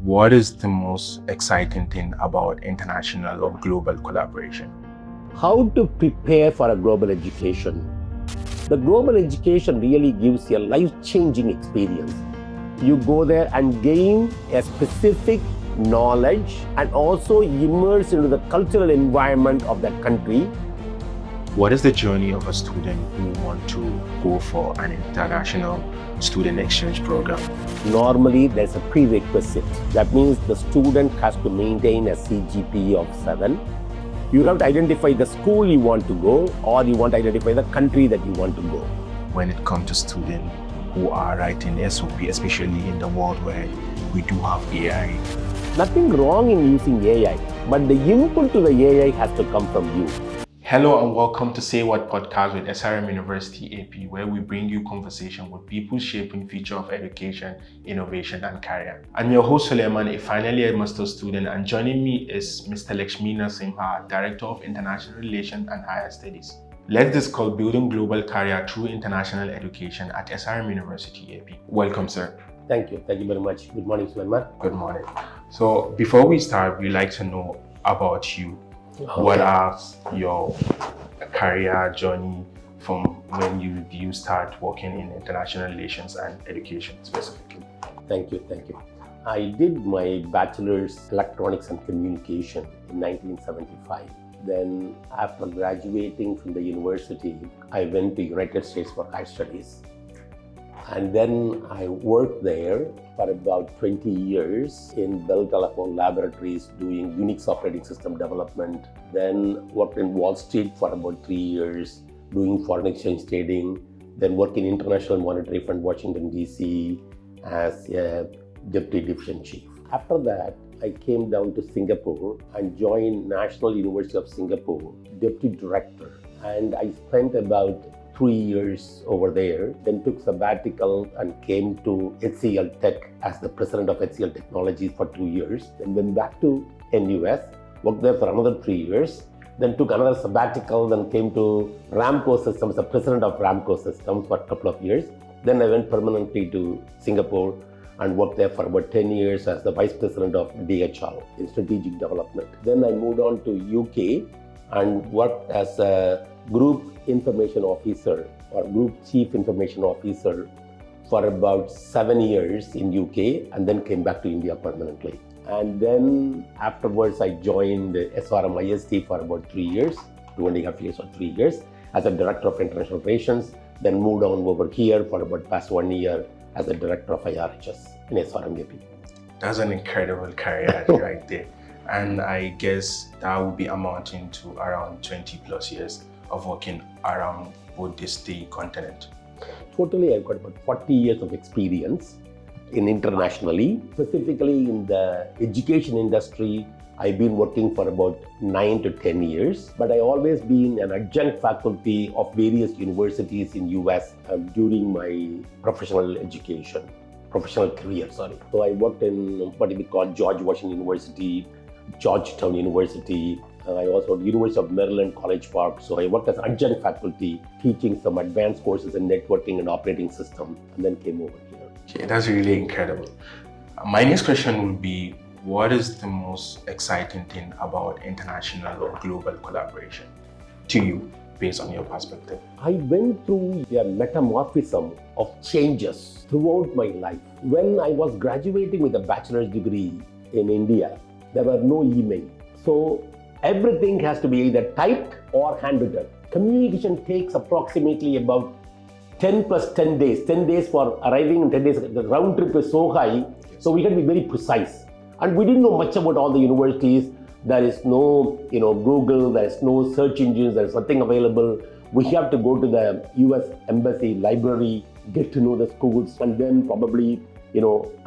What is the most exciting thing about international or global collaboration? How to prepare for a global education. The global education really gives you a life-changing experience. You go there and gain a specific knowledge and also immerse into the cultural environment of that country. What is the journey of a student who wants to go for an international student exchange program? Normally, there's a prerequisite. That means the student has to maintain a CGPA of 7. You have to identify the school you want to go, or you want to identify the country that you want to go. When it comes to students who are writing SOP, especially in the world where we do have AI. Nothing wrong in using AI, but the input to the AI has to come from you. Hello and welcome to Say Whaat podcast with SRM University-AP, where we bring you conversation with people shaping future of education, innovation and career. I'm your host Suleiman, a final year master's student, and joining me is Mr. Lakshmi Narasimhan, Director of International Relations and Higher Studies. Let's discuss building global career through international education at SRM University-AP. Welcome, sir. Thank you very much. Good morning, Suleiman. Good morning. So before we start, we'd like to know about you. What are your career journey from when you start working in international relations and education specifically? Thank you. I did my bachelor's electronics and communication in 1975. Then after graduating from the university, I went to United States for higher studies. And then I worked there for about 20 years in Bell Telephone Laboratories doing Unix operating system development. Then worked in Wall Street for about 3 years doing foreign exchange trading. Then worked in International Monetary Fund, Washington, D.C. as a Deputy Division Chief. After that, I came down to Singapore and joined National University of Singapore, Deputy Director. And I spent about 3 years over there, then took sabbatical and came to HCL Tech as the president of HCL Technologies for 2 years. Then went back to NUS, worked there for another 3 years. Then took another sabbatical, then came to Ramco Systems, the president of Ramco Systems for a couple of years. Then I went permanently to Singapore and worked there for about 10 years as the vice president of DHL in strategic development. Then I moved on to UK and worked as a Group Information Officer or Group Chief Information Officer for about 7 years in UK and then came back to India permanently. And then afterwards I joined SRM IST for about 3 years, 2.5 years or 3 years as a Director of International Relations, then moved on over here for about past 1 year as a Director of IRHS in SRM AP. That's an incredible career right there. And I guess that would be amounting to around 20 plus years of working around both this continent. Totally, I've got about 40 years of experience in internationally. Specifically in the education industry, I've been working for about 9 to 10 years, but I always been an adjunct faculty of various universities in US during my professional career. So I worked in what we call George Washington University, Georgetown University. I also at University of Maryland, College Park. So I worked as adjunct faculty, teaching some advanced courses in networking and operating system, and then came over here. Okay, that's really incredible. My next question would be, what is the most exciting thing about international or global collaboration to you, based on your perspective? I went through a metamorphism of changes throughout my life. When I was graduating with a bachelor's degree in India, there were no email. So everything has to be either typed or handwritten. Communication takes approximately about 10 plus 10 days. 10 days for arriving and 10 days. The round trip is so high, so we had to be very precise. And we didn't know much about all the universities. There is no Google, there is no search engines, there is nothing available. We have to go to the US Embassy library, get to know the schools, and then probably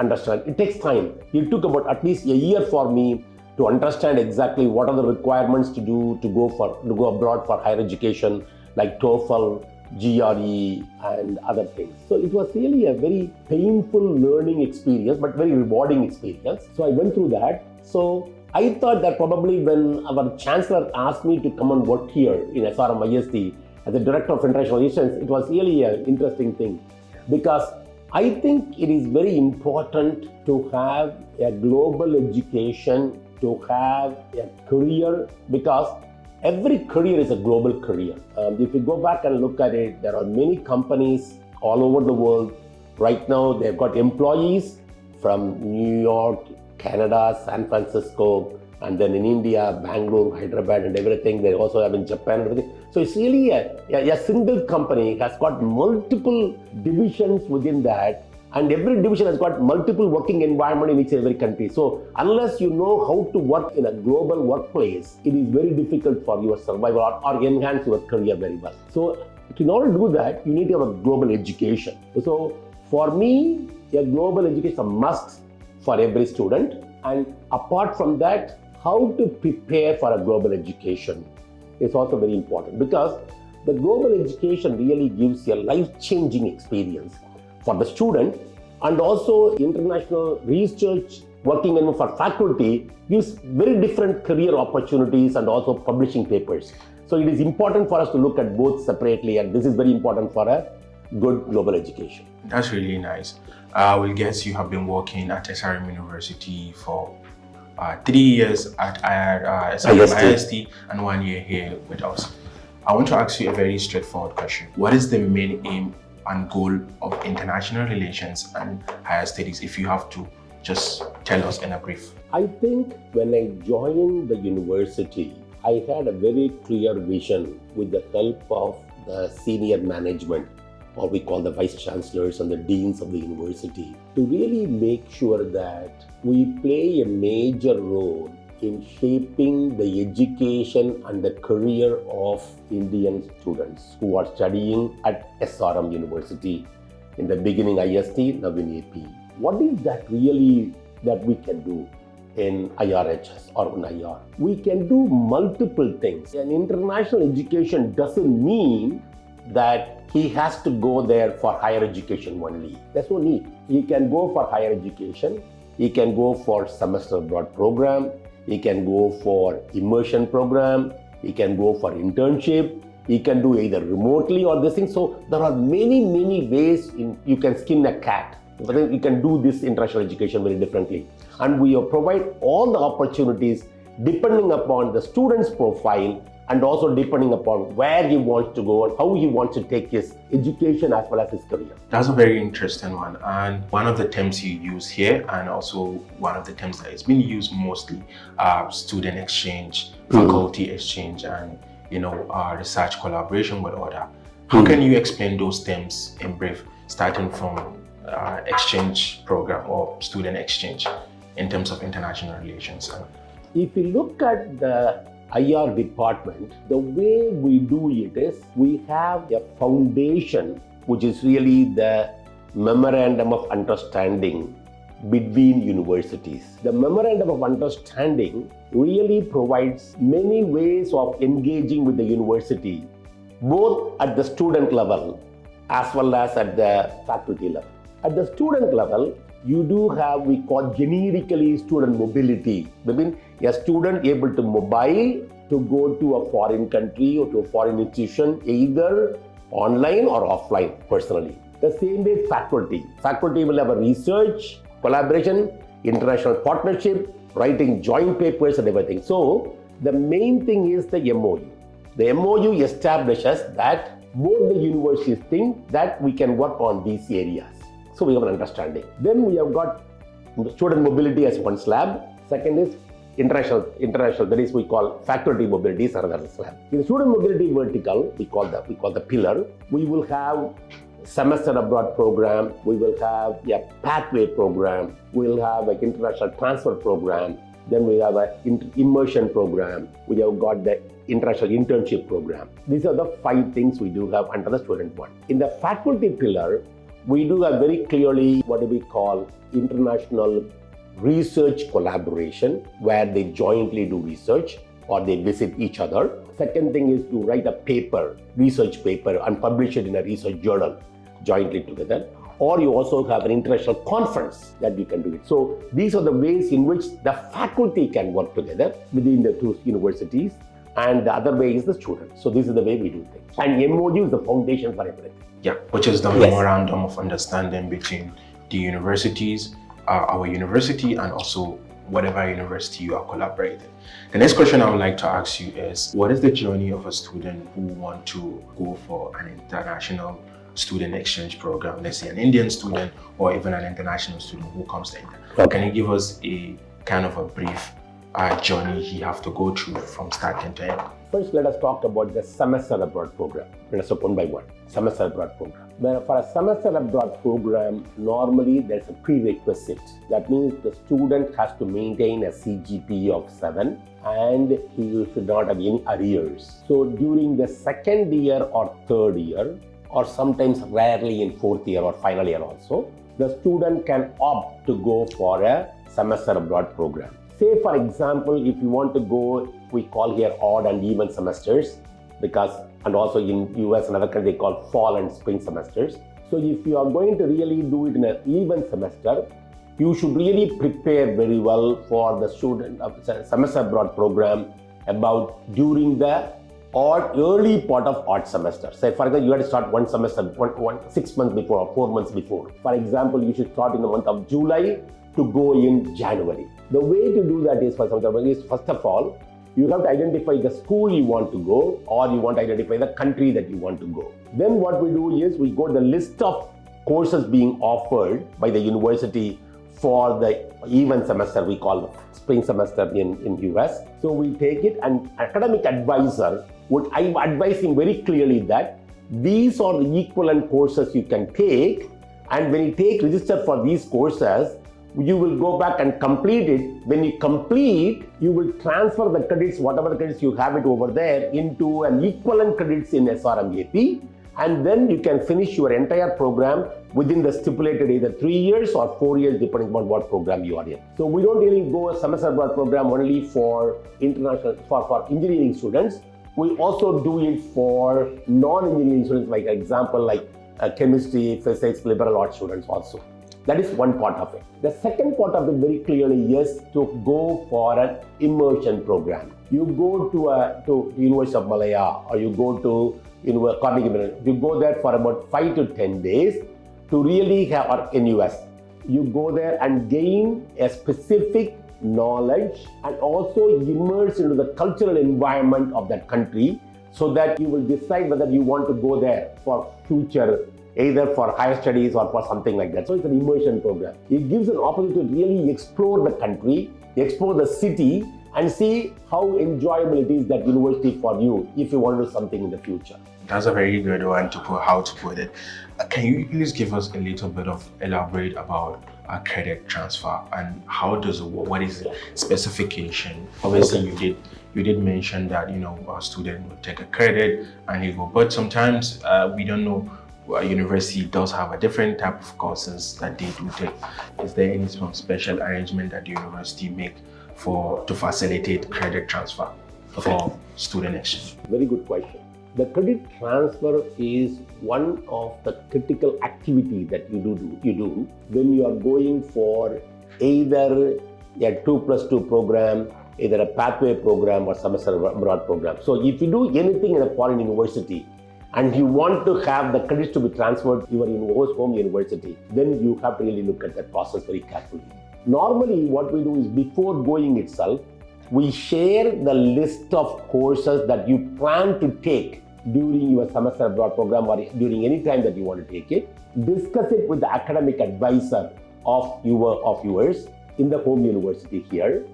understand. It takes time. It took about at least a year for me to understand exactly what are the requirements to do to go abroad for higher education, like TOEFL, GRE, and other things. So it was really a very painful learning experience, but very rewarding experience. So I went through that. So I thought that probably when our chancellor asked me to come and work here in SRM IST as the Director of International Relations, it was really an interesting thing because I think it is very important to have a global education, to have a career, because every career is a global career. If you go back and look at it, there are many companies all over the world. Right now, they've got employees from New York, Canada, San Francisco, and then in India, Bangalore, Hyderabad, and everything. They also have in Japan and everything. So it's really a single company has got multiple divisions within that, and every division has got multiple working environment in each and every country. So unless you know how to work in a global workplace, it is very difficult for your survival or enhance your career very well. So in order to do that, you need to have a global education. So for me, a global education is a must for every student. And apart from that, how to prepare for a global education is also very important, because the global education really gives you a life-changing experience for the student, and also international research working for faculty gives very different career opportunities and also publishing papers. So it is important for us to look at both separately, and this is very important for a good global education. That's really nice. We'll guess you have been working at SRM University for 3 years at SRM IST and 1 year here with us. I want to ask you a very straightforward question. What is the main aim and goal of international relations and higher studies, if you have to just tell us in a brief? I think when I joined the university, I had a very clear vision with the help of the senior management, or we call the vice chancellors and the deans of the university, to really make sure that we play a major role in shaping the education and the career of Indian students who are studying at SRM University. In the beginning IST, now in AP. What is that really that we can do in IRHS or in IR? We can do multiple things. An international education doesn't mean that he has to go there for higher education only. There's no need. He can go for higher education. He can go for semester abroad program. He can go for immersion program. He can go for internship. He can do either remotely or this thing. So there are many ways you can skin a cat. You can do this international education very differently. And we provide all the opportunities depending upon the student's profile, and also depending upon where he wants to go and how he wants to take his education as well as his career. That's a very interesting one. And one of the terms you use here, and also one of the terms that is being used mostly, student exchange, faculty exchange, and research collaboration with other. How can you explain those terms in brief, starting from exchange program or student exchange in terms of international relations? If you look at the IR department, the way we do it is we have a foundation, which is really the Memorandum of Understanding between universities. The Memorandum of Understanding really provides many ways of engaging with the university, both at the student level as well as at the faculty level. At the student level, you do have, we call generically student mobility. I mean, a student able to mobile to go to a foreign country or to a foreign institution, either online or offline personally. The same way faculty. Faculty will have a research, collaboration, international partnership, writing joint papers and everything. So the main thing is the MOU. The MOU establishes that both the universities think that we can work on these areas. So we have an understanding. Then we have got student mobility as one slab. Second is international, that is we call faculty mobility is another slab. In the student mobility vertical, we call the pillar. We will have semester abroad program. We will have a pathway program. We will have an international transfer program. Then we have an immersion program. We have got the international internship program. These are the 5 things we do have under the student one. In the faculty pillar, we do have very clearly what we call international research collaboration, where they jointly do research or they visit each other. Second thing is to write a paper, research paper, and publish it in a research journal jointly together. Or you also have an international conference that you can do it. So these are the ways in which the faculty can work together within the 2 universities, and the other way is the student. So this is the way we do things. And MOU is the foundation for everything. Yeah, which is the Yes. memorandum of understanding between the universities, our university, and also whatever university you are collaborating. The next question I would like to ask you is, what is the journey of a student who want to go for an international student exchange program, let's say an Indian student or even an international student who comes to India? Okay. Can you give us a kind of a brief journey he have to go through from starting to end? First, let us talk about the semester abroad program. Let us talk one by one. Semester abroad program. Where for a semester abroad program, normally there's a prerequisite. That means the student has to maintain a CGPA of 7 and he should not have any arrears. So during the second year or third year, or sometimes rarely in fourth year or final year also, the student can opt to go for a semester abroad program. Say for example, if you want to go, we call here odd and even semesters, because, and also in US and other countries they call fall and spring semesters. So if you are going to really do it in an even semester, you should really prepare very well for the student semester abroad program about during the early part of odd semester. Say for example, you have to start one semester 6 months before or 4 months before. For example, you should start in the month of July to go in January. The way to do that is, first of all, you have to identify the school you want to go, or you want to identify the country that you want to go. Then what we do is we go to the list of courses being offered by the university for the even semester, we call spring semester in US. So we take it, and academic advisor I'm advising very clearly that these are the equivalent courses you can take, and when you register for these courses, you will go back and complete it. When you complete, you will transfer the credits, whatever the credits you have it over there, into an equivalent credits in SRM AP, and then you can finish your entire program within the stipulated either 3 years or 4 years, depending on what program you are in. So we don't really go a semester abroad program only for international, for engineering students. We also do it for non-engineering students, like example, like chemistry, physics, liberal arts students also. That is one part of it. The second part of it very clearly is to go for an immersion program. You go to University of Malaya, or you go to Carnegie Mellon. You go there for about 5 to 10 days to really have, or in US, you go there and gain a specific knowledge and also immerse into the cultural environment of that country, so that you will decide whether you want to go there for future, either for higher studies or for something like that. So it's an immersion program. It gives an opportunity to really explore the country, explore the city, and see how enjoyable it is, that university for you, if you want to do something in the future. That's a very good one to put it. Can you please give us a little bit of elaborate about credit transfer and what is the specification? Obviously, you did mention that a student will take a credit and he go, but sometimes we don't know. University does have a different type of courses that they do take. Is there any special arrangement that the university make to facilitate credit transfer for student exchange? Very good question. The credit transfer is one of the critical activities that you do when you are going for either a 2+2 program, either a pathway program or semester abroad program. So if you do anything in a foreign university and you want to have the credits to be transferred to your home university, then you have to really look at that process very carefully. Normally, what we do is, before going itself, we share the list of courses that you plan to take during your semester abroad program or during any time that you want to take it. Discuss it with the academic advisor of yours in the home university here.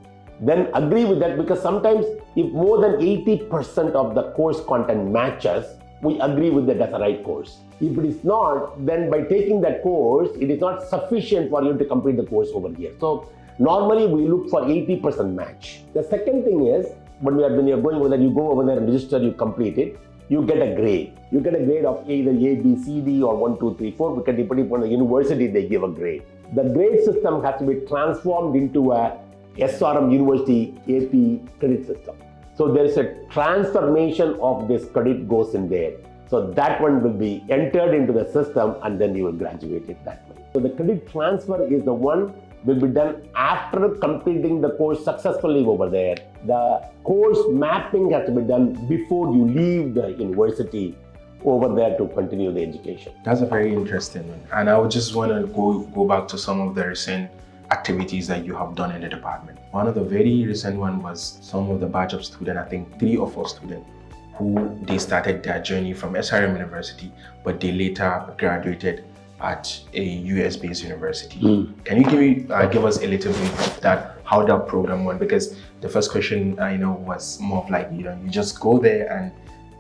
Then agree with that, because sometimes if more than 80% of the course content matches, we agree with that as a right course. If it is not, then by taking that course, it is not sufficient for you to complete the course over here. So normally we look for 80% match. The second thing is, when you're going over there, you go over there and register, you complete it, you get a grade. You get a grade of either A, B, C, D or 1, 2, 3, 4, because depending upon the university, they give a grade. The grade system has to be transformed into a SRM University-AP credit system. So there is a transformation of this credit goes in there. So that one will be entered into the system and then you will graduate it that way. So the credit transfer is the one will be done after completing the course successfully over there. The course mapping has to be done before you leave the university over there to continue the education. That's a very interesting one. And I would just want to go back to some of the recent activities that you have done in the department. One of the very recent one was some of the batch of students, I think 3 or 4 students, who they started their journey from SRM University, but they later graduated at a US-based university. Can you give us a little bit of that, how that program went? Because the first question I know was more of like, you just go there and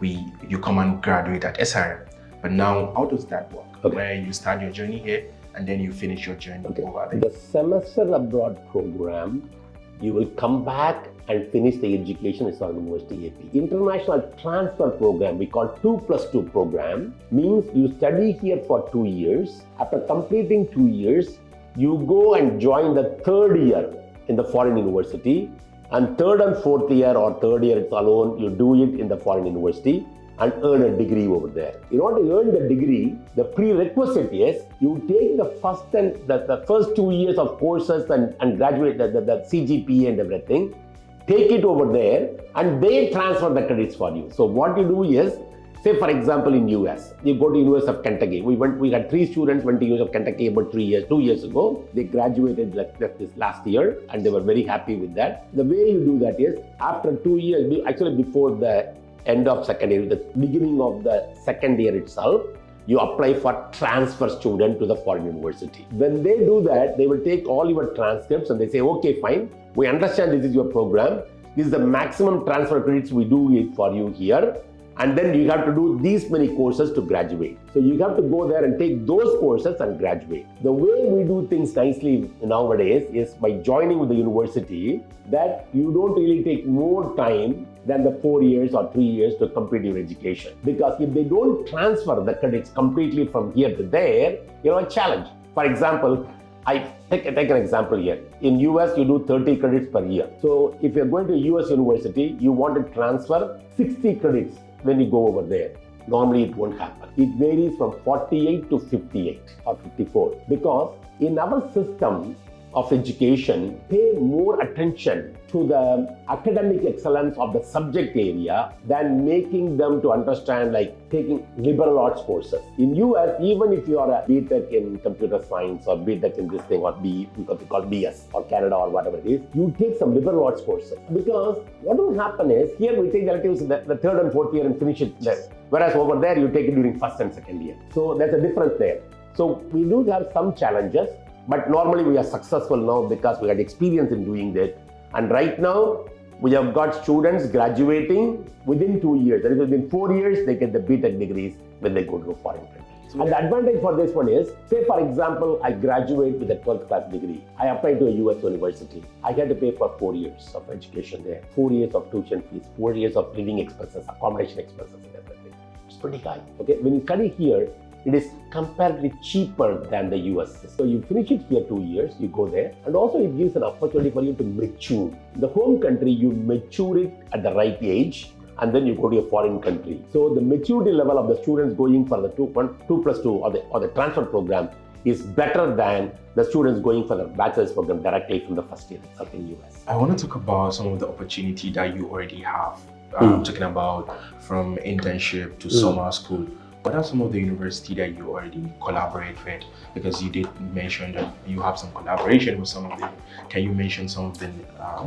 you come and graduate at SRM. But now, how does that work? Okay. Where you start your journey here and then you finish your journey over there? The semester abroad program, you will come back and finish the education at SRM University-AP. International transfer program, we call 2+2 program, means you study here for 2 years. After completing 2 years, you go and join the 3rd year in the foreign university, and 3rd and 4th year or 3rd year it's alone, you do it in the foreign university and earn a degree over there. In order to earn the degree, the prerequisite is you take the first 2 years of courses and graduate the CGPA and everything, take it over there and they transfer the credits for you. So what you do is, say for example in US, you go to University of Kentucky. We had 3 students went to University of Kentucky about 2 years ago. They graduated this last year and they were very happy with that. The way you do that is, after 2 years, actually before the end of second year, the beginning of the second year itself, you apply for transfer student to the foreign university. When they do that, they will take all your transcripts and they say, okay, fine, we understand this is your program. This is the maximum transfer credits we do it for you here. And then you have to do these many courses to graduate. So you have to go there and take those courses and graduate. The way we do things nicely nowadays is by joining with the university, that you don't really take more time than the 4 years or 3 years to complete your education. Because if they don't transfer the credits completely from here to there, a challenge. For example, I take an example here. In US, you do 30 credits per year. So if you're going to a US university, you want to transfer 60 credits when you go over there. Normally it won't happen. It varies from 48 to 58 or 54. Because in our system of education, pay more attention to the academic excellence of the subject area than making them to understand, like taking liberal arts courses. In US, even if you are a B.Tech in computer science or B.Tech in this thing or what we call BS or Canada or whatever it is, you take some liberal arts courses. Because what will happen is, here we take the electives in the 3rd and 4th year and finish it there. Whereas over there, you take it during 1st and 2nd year. So there's a difference there. So we do have some challenges, but normally we are successful now because we had experience in doing that. And right now, we have got students graduating within 2 years. That is, within 4 years, they get the B.Tech degrees when they go to a foreign country. And the advantage for this one is, say for example, I graduate with a 12th class degree. I apply to a US university. I had to pay for 4 years of education there, 4 years of tuition fees, 4 years of living expenses, accommodation expenses and everything. It's pretty high. Okay, when you study here, it is comparatively cheaper than the US. So you finish it here 2 years, you go there, and also it gives an opportunity for you to mature. In the home country, you mature it at the right age, and then you go to a foreign country. So the maturity level of the students going for the 2+2 or the transfer program is better than the students going for the bachelor's program directly from the first year itself in US. I want to talk about some of the opportunity that you already have. I'm talking about from internship to summer school. What are some of the universities that you already collaborate with? Because you did mention that you have some collaboration with some of them. Can you mention some of the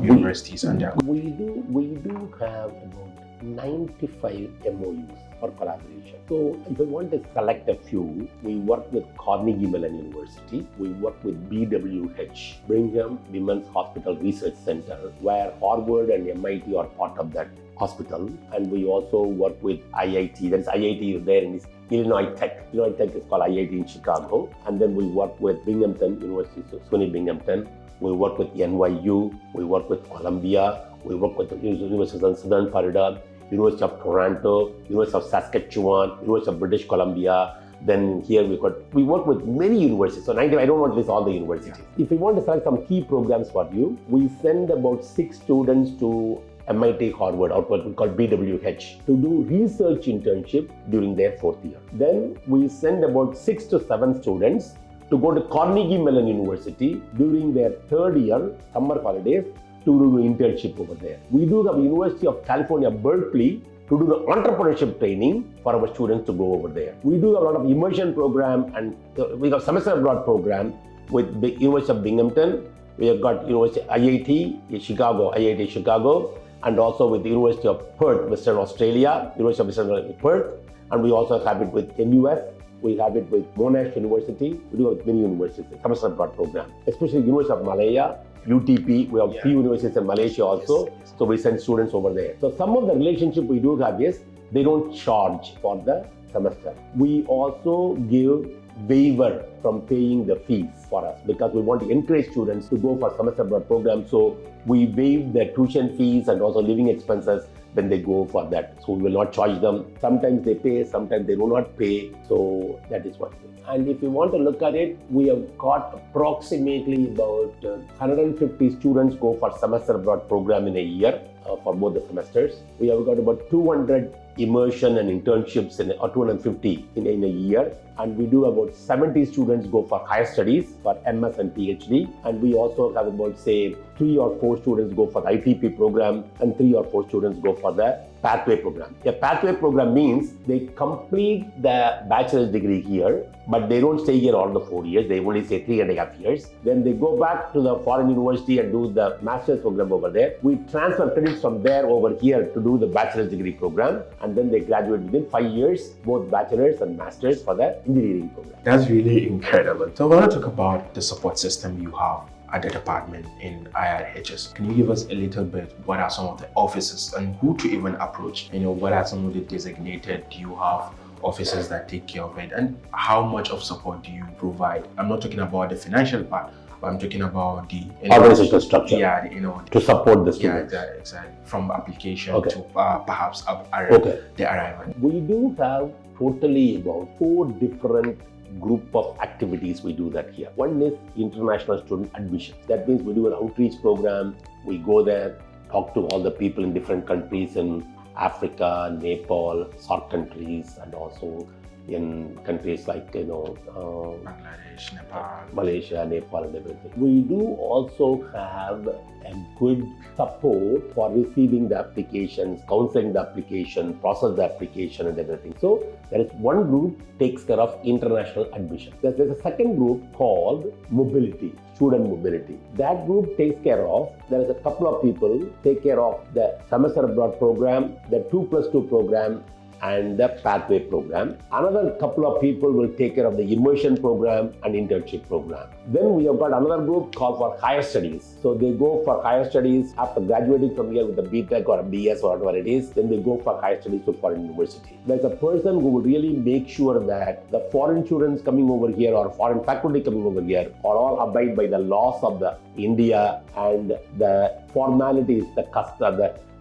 universities and their? We do have about 95 MOUs for collaboration. So if I want to select a few, we work with Carnegie Mellon University. We work with BWH, Brigham Women's Hospital Research Center, where Harvard and MIT are part of that hospital. And we also work with IIT. There's IIT there in Illinois Tech. Illinois Tech is called IIT in Chicago. And then we work with Binghamton University, so SUNY Binghamton. We work with NYU. We work with Columbia. We work with the University of Southern Florida, University of Toronto, University of Saskatchewan, University of British Columbia. Then here we work with many universities. So 90, I don't want to list all the universities. If we want to select some key programs for you, we send about 6 students to MIT Harvard, or what we call BWH, to do research internship during their 4th year. Then we send about 6 to 7 students to go to Carnegie Mellon University during their 3rd year, summer holidays, to do internship over there. We do have University of California, Berkeley, to do the entrepreneurship training for our students to go over there. We do a lot of immersion program, and we have semester abroad program with the University of Binghamton. We have got University IIT Chicago, and also with the University of Perth, Western Australia, University of Western Australia, Perth, and we also have it with NUS. We have it with Monash University. We do have many universities, semester abroad program, especially University of Malaya, UTP. We have few universities in Malaysia also. Yes. So we send students over there. So some of the relationship we do have is they don't charge for the semester. We also give waiver from paying the fees for us because we want to encourage students to go for semester abroad program. So we waive the tuition fees and also living expenses when they go for that. So we will not charge them. Sometimes they pay, sometimes they do not pay. So that is what it is. And if you want to look at it, we have got approximately about 150 students go for semester abroad program in a year for both the semesters. We have got about 200 immersion and internships or 250 in a year. And we do about 70 students go for higher studies for MS and PhD. And we also have about, say, 3 or 4 students go for the ITP program and 3 or 4 students go for the pathway program. A pathway program means they complete the bachelor's degree here, but they don't stay here all the 4 years. They only stay 3.5 years. Then they go back to the foreign university and do the master's program over there. We transfer credits from there over here to do the bachelor's degree program. And then they graduate within 5 years, both bachelor's and master's for the engineering program. That's really incredible. So I want to talk about the support system you have at the department in IRHS. Can you give us a little bit, what are some of the offices and who to even approach? What are some of the designated, do you have officers that take care of it, and how much of support do you provide? I'm not talking about the financial part, but I'm talking about the organizational structure. Yeah, to support the students. Yeah, exactly. From application to perhaps the arrival. We do have totally about 4 different group of activities we do that here. One is international student admission. That means we do an outreach program. We go there, talk to all the people in different countries in Africa, Nepal, SAARC countries, and also in countries like Bangladesh, Nepal, Malaysia, Nepal, and everything. We do also have a good support for receiving the applications, counseling the application, process the application, and everything. So there is one group takes care of international admission. There's a second group called mobility, student mobility. That group takes care of, there is a couple of people take care of the semester abroad program, the 2+2 program, and the pathway program. Another couple of people will take care of the immersion program and internship program. Then we have got another group called for higher studies. So they go for higher studies after graduating from here with a B.Tech or a B.S. or whatever it is. Then they go for higher studies to foreign university. There's a person who will really make sure that the foreign students coming over here or foreign faculty coming over here are all abide by the laws of the India and the formalities,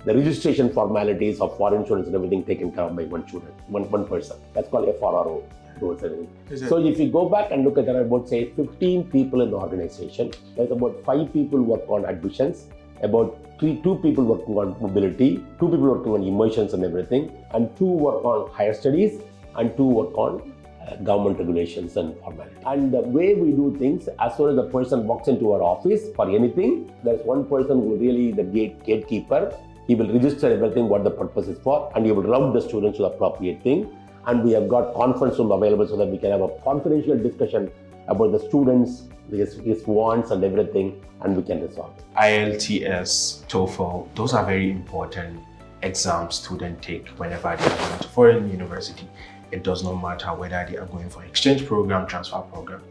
the registration formalities of foreign students and everything taken care of by one student, one person. That's called FRRO. So if you go back and look at, there are about, say, 15 people in the organization. There's about 5 people work on admissions, about 2 people working on mobility, 2 people working on immersions and everything, and 2 work on higher studies, and 2 work on government regulations and formalities. And the way we do things, as soon as the person walks into our office for anything, there's one person who really the gatekeeper. He will register everything, what the purpose is for, and he will route the students to the appropriate thing. And we have got conference room available so that we can have a confidential discussion about the students, his wants and everything, and we can resolve it. IELTS, TOEFL, those are very important exams students take whenever they are going to foreign university. It does not matter whether they are going for exchange program, transfer program.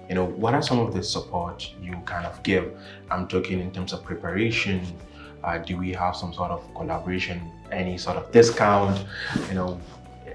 What are some of the support you kind of give? I'm talking in terms of preparation. Do we have some sort of collaboration, any sort of discount,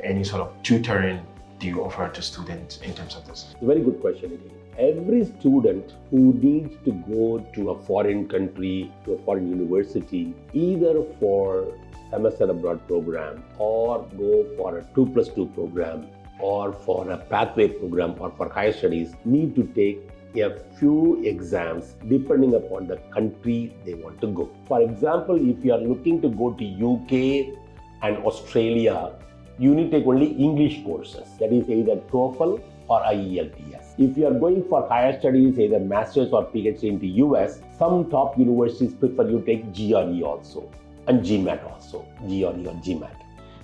any sort of tutoring do you offer to students in terms of this? It's a very good question again. Every student who needs to go to a foreign country, to a foreign university, either for semester abroad program or go for a 2+2 program or for a pathway program or for higher studies, need to take a few exams depending upon the country they want to go. For example, if you are looking to go to UK and Australia, you need to take only English courses, that is either TOEFL or IELTS. If you are going for higher studies, either Masters or PhD into US, some top universities prefer you take GRE also and GMAT also, GRE or GMAT.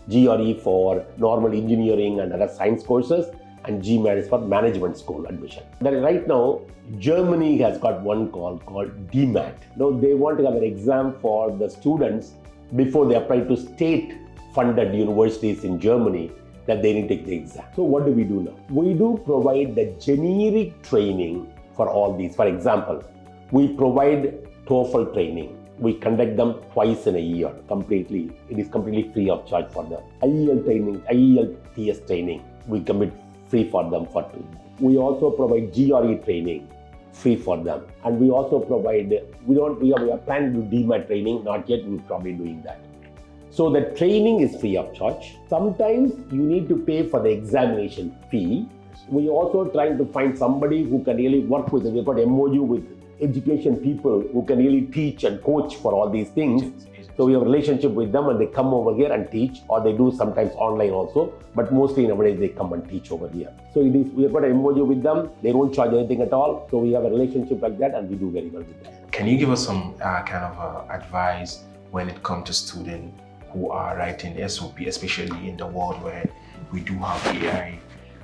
GRE for normal engineering and other science courses, and GMAT is for management school admission. Then right now, Germany has got one called DMAT. Now they want to have an exam for the students before they apply to state-funded universities in Germany, that they need to take the exam. So what do we do now? We do provide the generic training for all these. For example, we provide TOEFL training. We conduct them twice in a year completely. It is completely free of charge for them. IEL training, IELTS training, we commit free for them for 2. We also provide GRE training, free for them. And we also provide, we are planning to do DMAT training, not yet, we're probably doing that. So the training is free of charge. Sometimes you need to pay for the examination fee. We also trying to find somebody who can really work with it. We've got MOU with education people who can really teach and coach for all these things. So we have a relationship with them and they come over here and teach, or they do sometimes online also, but mostly nowadays they come and teach over here. So we have got an MOU with them, they don't charge anything at all. So we have a relationship like that and we do very well with them. Can you give us some kind of advice when it comes to students who are writing SOP, especially in the world where we do have AI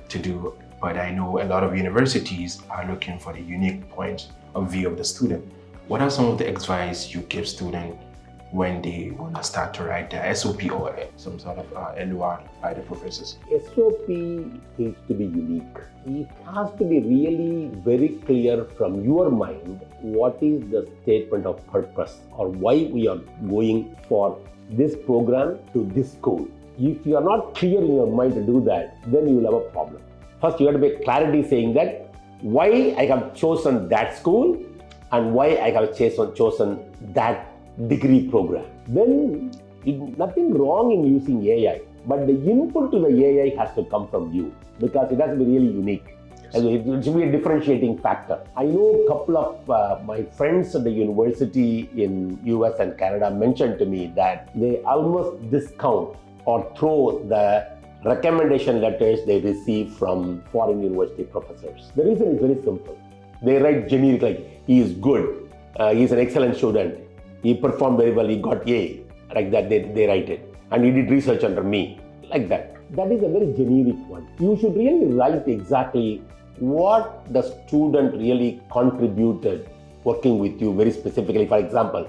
to do, but I know a lot of universities are looking for the unique point of view of the student. What are some of the advice you give students when they want to start to write their SOP or some sort of LOR by the professors? SOP needs to be unique. It has to be really very clear from your mind what is the statement of purpose or why we are going for this program to this school. If you are not clear in your mind to do that, then you will have a problem. First, you have to make clarity saying that why I have chosen that school and why I have chosen that degree program. Then, nothing wrong in using AI, but the input to the AI has to come from you because it has to be really unique. Yes. It should be a differentiating factor. I know a couple of my friends at the university in US and Canada mentioned to me that they almost discount or throw the recommendation letters they receive from foreign university professors. The reason is very simple. They write generic like, he is good, he is an excellent student, he performed very well, he got A, like that they write it. And he did research under me, like that. That is a very generic one. You should really write exactly what the student really contributed working with you very specifically. For example,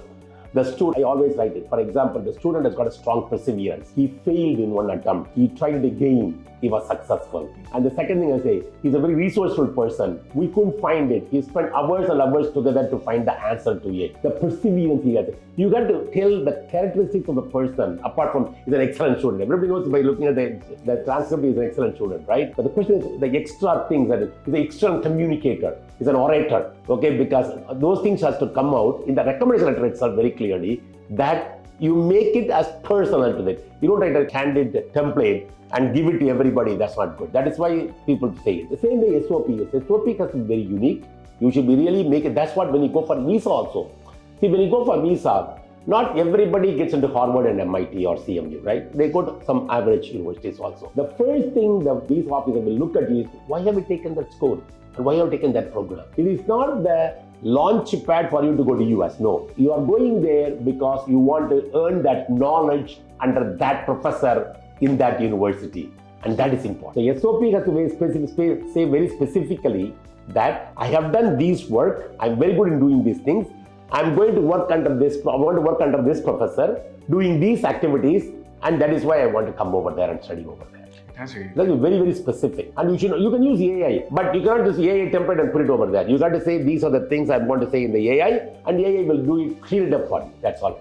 the student, I always write it. For example, the student has got a strong perseverance. He failed in one attempt. He tried again. He was successful. And the second thing I say, he's a very resourceful person. We couldn't find it. He spent hours and hours together to find the answer to it. The perseverance he has. You got to tell the characteristics of a person apart from he's an excellent student. Everybody knows by looking at the transcript he's an excellent student, right? But the question is the extra things that he's an excellent communicator. He's an orator, okay? Because those things has to come out in the recommendation letter itself very clearly that you make it as personal to it. You don't write a candid template and give it to everybody. That's not good. That is why people say it. The same way SOP is. SOP has to be very unique. You should be really make it. That's what when you go for visa also. See, when you go for visa, not everybody gets into Harvard and MIT or CMU, right? They go to some average universities also. The first thing the visa officer will look at you is, why have you taken that school? And why have you taken that program? It is not the launch pad for you to go to US. No, you are going there because you want to earn that knowledge under that professor in that university. And that is important. So SOP has to say very specifically that I have done this work. I'm very good in doing these things. I'm going to work under this, I want to work under this professor doing these activities. And that is why I want to come over there and study over there. That's very, very specific. And you can use AI, but you cannot use AI template and put it over there. You got to say these are the things I want to say in the AI, and the AI will do it, clean it up for you. That's all.